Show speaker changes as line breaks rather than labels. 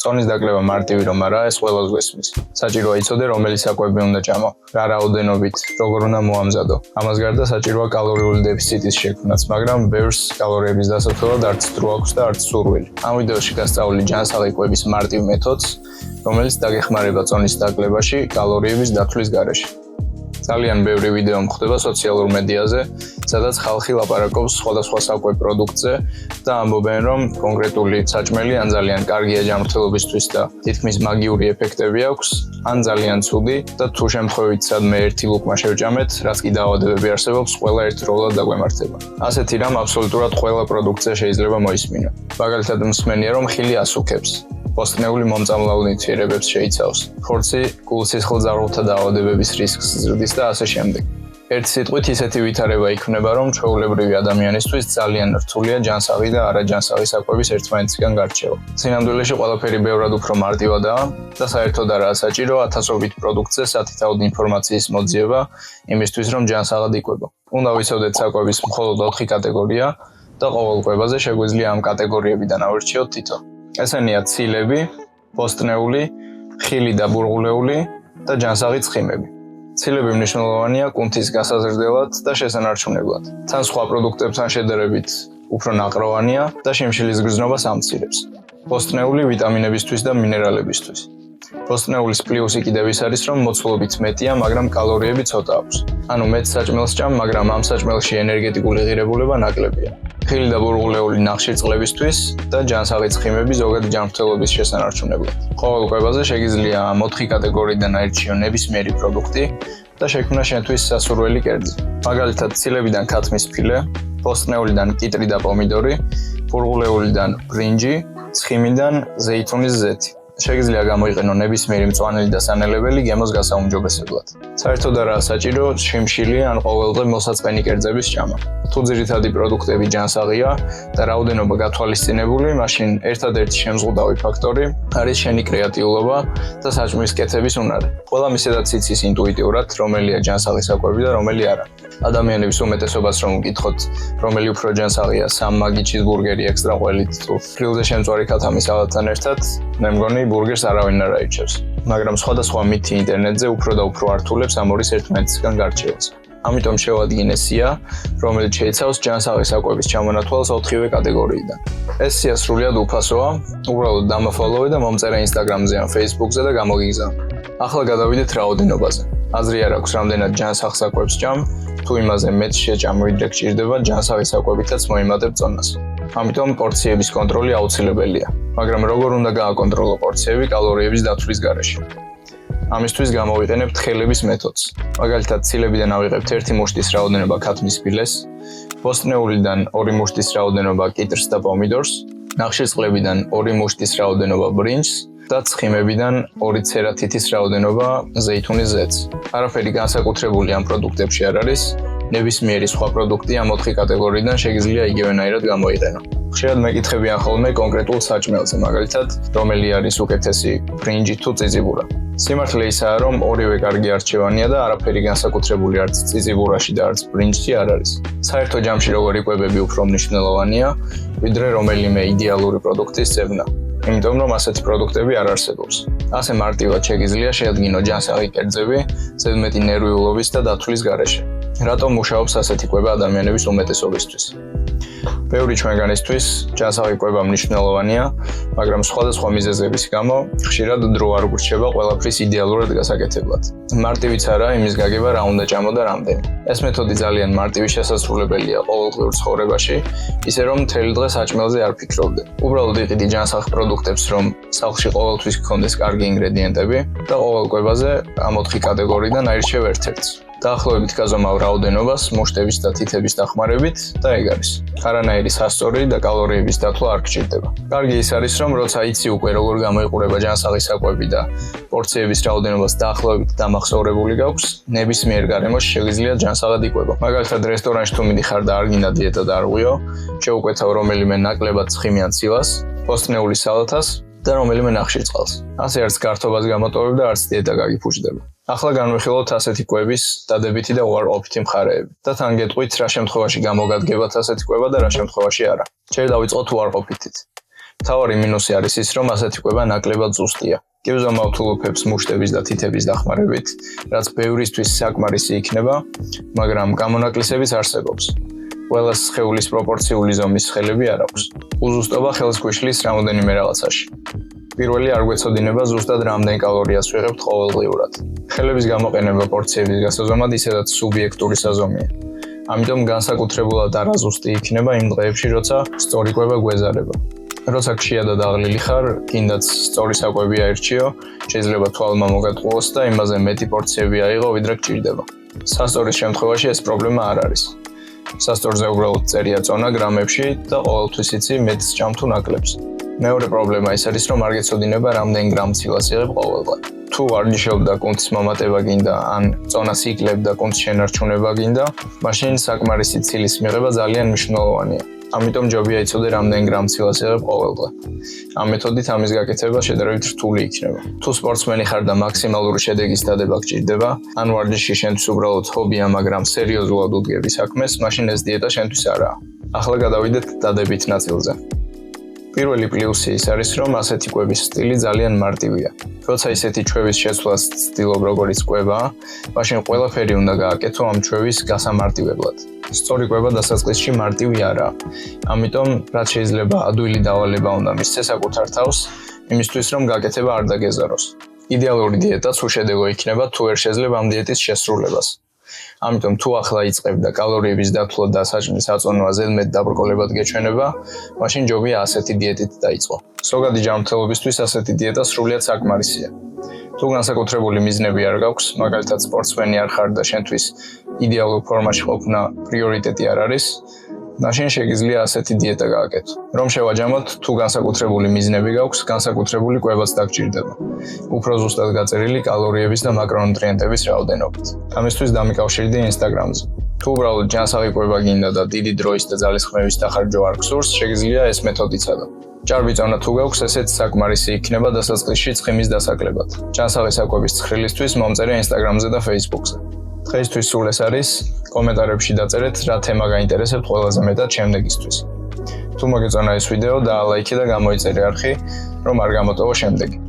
წონის დაკლება მარტივი რომ არა, ეს ყველას გვესმის. საჭიროა იცოდე, რომელი საკვები უნდა ჭამო, რა რაოდენობით, როგორ უნდა მოამზადო. ამას გარდა საჭიროა კალორიული დეფიციტის შექმნაც, მაგრამ ბევრს კალორიების დასაცავად არც დრო აქვს და არც სურვილი. ამ ვიდეოში გასწავლი ჯანსაღი კვების მარტივ მეთოდს, რომელიც დაგეხმარება წონის დაკლებაში კალორიების დათვლის გარეშე. ძალიან ბევრი ვიდეო მხდება სოციალურ მედიაზე, სადაც ხალხი ლაპარაკობს სხვადასხვა საკვებ პროდუქტზე და ამბობენ, რომ კონკრეტული საჭმელი ან ძალიან კარგია ჯანმრთელობისთვის და თითქმის მაგიური ეფექტები აქვს, ან ძალიან ცუდი და თუ შემთხვევით სადმე ერთი ლუკმა შევჭამეთ, რაც კი დაავადებები არსებობს, ყველა ერთდროულად დაგვემართება. ასეთი რამ აბსოლუტურად ყველა პროდუქტზე შეიძლება მოისმინო. მაგალითად, მსმენია, რომ ხილი ასუქებს. Postnეული მომწამლავ ნივთიერებებს შეიცავს. ხორცი გულ-სისხლძარღვთა დაავადებების რისკს ზრდის და ასე შემდეგ. ერთი სიტყვით ისეთი ვითარება იქმნება, რომ ჩვეულებრივი ადამიანისთვის ძალიან რთულია ჯანსაღი და არაჯანსაღი საკვების ერთმანეთისგან გარჩევა. სინამდვილეში ყველაფერი ბევრად უფრო მარტივადაა და საერთოდ არაა საჭირო ათასობით პროდუქტზე სათითაოდ ინფორმაციის მოძიება იმისთვის, რომ ჯანსაღად იკვებო. უნდა ვიცოდეთ საკვების მხოლოდ 4 კატეგორია და ყოველ კვებაზე შეგვიძლია ამ კატეგორიებიდან ავირჩიოთ თითო. ესენია ცილები, პოსტნეული, ხილი და ბურღულეული და ჯანსაღი ცხიმები. ცილები მნიშვნელოვანია კუნთის გასაზრდელად და შესანარჩუნებლად. თან სხვა პროდუქტებთან შედარებით უფრო ნაყროვანია და შიმშილის გრძნობას ამცირებს. პოსტნეული ვიტამინებისთვის და მინერალებისთვის. პოსტნეულის პლუსი კიდევ ის არის, რომ მოცულობით მეტია, მაგრამ კალორიები ცოტა აქვს. ანუ მეტ საჭმელს ჭამ, მაგრამ ამ საჭმელში ენერგეტიკული ღირებულება ნაკლებია. ხილი და ბურღულეული ნახშირწყლებისთვის და ჯანსაღი ცხიმები ზოგადი ჯანმრთელობის შესანარჩუნებლად. ყოველ კვებაზე შეგიძლია ამ 4 კატეგორიიდან აირჩიო ნებისმიერი პროდუქტი და შექმნა შენთვის სასურველი კერძი. მაგალითად, ცილებიდან ქათმის ფილე, პოსტნეულიდან კიტრი და პომიდორი, ბურღულეულიდან ბრინჯი, ცხიმიდან ზეითუნის ზეთი. შეგიძლია გამოიყენო ნებისმიერი მწვანელი და სანელებელი გემოს გასაუმჯობესებლად. საერთოდ არაა საჭირო შიმშილი ან ყოველდღე მოსაწყენი კერძების ჭამა. თუ ძირითადი პროდუქტები ჯანსაღია და რაოდენობა გათვალისწინებული, მაშინ ერთადერთი შემზღუდავი ფაქტორი არის შენი კრეატიულობა და საჭმლის კეთების უნარი. ყველა მისედაც იცის ინტუიტიურად, რომელია ჯანსაღი საკვები და რომელი არა. ადამიანების უმეტესობას რომ ვკითხოთ, რომელი უფრო ჯანსაღია, სამმაგი ჩიზბურგერი ექსტრა ყველით თუ გრილზე შემწვარი ქათამი სალატთან ერთად, მე მგონი ბურგერს არავინ არ აიჩევს. მაგრამ სხვადასხვა მითი ინტერნეტზე უფრო და უფრო ართულებს ამორის ერთმანეთისგან გარჩევას. ამიტომ შევადგინე სია, რომელიც შეიცავს ჯანსაღი საკვების ჩამონათვალს 4-ვე კატეგორიიდან. ეს სია სრულიად უფასოა, უბრალოდ დამაფოლოვე და მომწერე Instagram-ზე ან Facebook-ზე და გამოგიგზავნე. ახლა გადავიდეთ რაოდენობაზე. აზრი არ აქვს რამდენად ჯანსაღ საკვებს ჭამ, თუ იმაზე მეტ შეჭამ ვიდრე გჭირდება ჯანსაღი საკვებითაც მოიმატებ წონას. ამიტომ პორციების კონტროლი აუცილებელია. მაგრამ როგორ უნდა გააკონტროლო პორციები კალორიების დათვლის გარეშე? ამისთვის გამოვიყენებთ ხელების მეთოდს. მაგალითად, ცილებიდან ავიღებთ 1 მუშტის რაოდენობა ქათმის ფილეს, პოსტნეულიდან 2 მუშტის რაოდენობა კიტრს და პომიდორს, ნახშირწყლებიდან 2 მუშტის რაოდენობა ბრინჯს და ცხიმებიდან 2 ცერა თითის რაოდენობა ზეითუნის ზეთს. არაფერი განსაკუთრებული ამ პროდუქტებში არ არის. ნებისმიერი სხვა პროდუქტი ამ 4 კატეგორიიდან შეგიძლია იგივენაირად გამოიყენო. ხშირად მეკითხებიან ხოლმე კონკრეტულ საჭმელზე, მაგალითად, რომელი არის უკეთესი, ბრინჯი თუ წიწიბურა. სიმართლე ისაა, რომ ორივე კარგი არჩევანია და არაფერი განსაკუთრებული არც წიწიბურაში და არც ბრინჯში არ არის. საერთო ჯამში როგორი კვებები უფრო მნიშვნელოვანია, ვიდრე რომელიმე იდეალური პროდუქტის ძებნა. იმიტომ რომ ასეთი პროდუქტები არ არსებობს. ასე მარტივად შეგიძლია შეადგინო ჯანსაღი კერძები ზედმეტი ნერვიულობის და დათვლის გარეშე. რატომ მუშაობს ასეთი კვება ადამიანების უმეტესობისთვის? ბევრი ჩვენგანისთვის ჯანსაღი კვება მნიშვნელოვანია, მაგრამ სხვადასხვა მიზეზების გამო ხშირად დრო არ გურჩება ყველაფრის იდეალურად გასაკეთებლად. მარტივიც არა იმის გაგება რა უნდა ჭამო და რამდენი. ეს მეთოდი ძალიან მარტივი შესაძლებელია ყოველდღიურ ცხოვრებაში, ისე რომ მთელი დღე საჭმელზე არ ფიქრობდე. უბრალოდ იყიდი ჯანსაღ პროდუქტებს, რომ სახლში ყოველთვის გქონდეს კარგი ინგრედიენტები და ყოველ კვებაზე ამ 4 კატეგორიიდან აირჩევ ერთ-ერთს. დაახლოებით გაზომავ რაოდენობას მუშტების და თითების დახმარებით და ეგ არის. არანაირი სასწორი და კალორიების დათვლა არ გჭირდება. კარგი ის არის, რომ როცა იცი უკვე როგორ გამოიყურება ჯანსაღი საკვები და პორციების რაოდენობას დაახლოებით დამახსოვრებული გაქვს, ნებისმიერ გარემოში შეგიძლია ჯანსაღად იკვებო. მაგალითად, რესტორანში თუ მიდიხარ და არ გინდა დიეტა და არ ღვიო, შეუკვეთავ რომელიმე ნაკლებად ცხიმიან ცილას, პოსტნეული სალათას და რომელიმე ნახშირწყალს. ასე არც გართობას გამოტოვებ და არც დიეტა გაგიფუჭდება. ახლა განვიხილოთ ასეთი კვების დადებითი და უარყოფითი მხარეები. და თან გეტყვით რა შემთხვევაში გამოგადგებათ ასეთი კვება და რა შემთხვევაში არა. ჯერ დავიწყოთ უარყოფითით. მთავარი მინუსი არის ის, რომ ასეთი კვება ნაკლებად ზუსტია. გევზომავთ ულუფებს მუშტების და თითების დახმარებით, რაც ბევრისთვის საკმარისი იქნება, მაგრამ გამონაკლისებიც არსებობს. ყველას სხეულის პროპორციული ზომის ხელები არ აქვს. უზუსტობა ხელს გვიშლის რამოდენიმე რაღაცაში. პირველი არ გვეცოდინება ზუსტად რამდენ კალორიას ვიღებთ ყოველდღიურად. ხელების გამოყენება პორციების გასაზომად ისედაც სუბიექტური საზომია. ამიტომ განსაკუთრებულად არაზუსტი იქნება იმ დღეებში, როცა სწორი კვება გვეზარება. როცა ქშია და დაღლილი ხარ, კიდაც სწორი საკვები აირჩიო, შეიძლება თვალმა მოგატყუოს და იმაზე მეტი პორციები აიღო, ვიდრე გჭირდება. სასტორის შემთხვევაში ეს პრობლემა არ არის. სასტორზე უბრალოდ წერია წონა გრამებში და ყოველთვის იცი მეტს ჭამ თუ ნაკლებს. მეორე პრობლემა ის არის, რომ არ გეცოდინება რამდენ გრამ ცილას იღებ ყოველდღე. თუ ვარჯიშობ და კუნთის მომატება გინდა, ან წონას იკლებ და კუნთის შენარჩუნება გინდა, მაშინ საკმარისი ცილის მიღება ძალიან მნიშვნელოვანია. ამიტომ ჯობია იცოდე რამდენ გრამ ცილას იღებ ყოველდღე. ამ მეთოდით ამის გაკეთება შედარებით რთული იქნება. თუ სპორტსმენი ხარ და მაქსიმალური შედეგის დადება გჭირდება, ან ვარჯიში შენთვის უბრალოდ ჰობია, მაგრამ სერიოზულად უდგები საქმეს, მაშინ ეს დიეტა შენთვის არაა. ახლა გადავიდეთ დადებით ნაწილზე. პირველი პლუსი ის არის, რომ ასეთი კვების სტილი ძალიან მარტივია. როცა ისეთი ჩვევის შეცვლას ცდილობ როგორც კვება, მაშინ ყველაფერი უნდა გააკეთო ამ ჩვევის გასამარტივებლად. სწორი კვება დასაწყისში მარტივი არაა. ამიტომ, რაც შეიძლება ადვილი დავალება უნდა მისცე საკუთარ თავს, იმისთვის რომ გაკეთება არ დაგეზაროს. იდეალური დიეტაც უშედეგო იქნება, თუ ვერ შეძლებ ამ დიეტის შესრულებას. ამიტომ თუ ახლა იწყებ და კალორიების დათვლა და საჭმლის აწონვა ზედმეტ დაბრკოლებად გეჩვენება, მაშინ ჯობია ასეთი დიეტით დაიწყო. ზოგადი ჯანმრთელობისთვის ასეთი დიეტა სრულიად საკმარისია. თუ განსაკუთრებული მიზნები არ გაქვს, მაგალითად სპორტსმენი არ ხარ და შენთვის იდეალურ ფორმაში ყოფნა პრიორიტეტი არ არის, მაშინ შეგიძლია ასეთი დიეტა გააკეთო. რომ შევაჯამოთ, თუ განსაკუთრებული მიზნები გაქვს, განსაკუთრებული კვებაც დაგჭირდება. უფრო ზუსტად გაწერილი კალორიების და მაკრონუტრიენტების რაოდენობით. ამისთვის დამიკავშირდი Instagram-ზე. თუ უბრალოდ ჯანსაღი კვება გინდა და დიდი დროის და ძალისხმევის დახარჯვა არ გსურს, შეგიძლია ეს მეთოდი ცადო. ჭარბი წონა თუ გაქვს, ესეც საკმარისი იქნება დასაწყისში ცხიმის დასაკლებად. ჯანსაღი საკვების ცხრილისთვის მომწერე Instagram-ზე და Facebook-ზე. დღეისთვის სულ ეს არის. კომენტარებში დაწერეთ, რა თემა გაინტერესებთ ყველაზე მეტად შემდეგისთვის. თუ მოგეწონა ეს ვიდეო, დაალაიქე და გამოიწერე არხი, რომ არ გამოტოვო შემდეგი.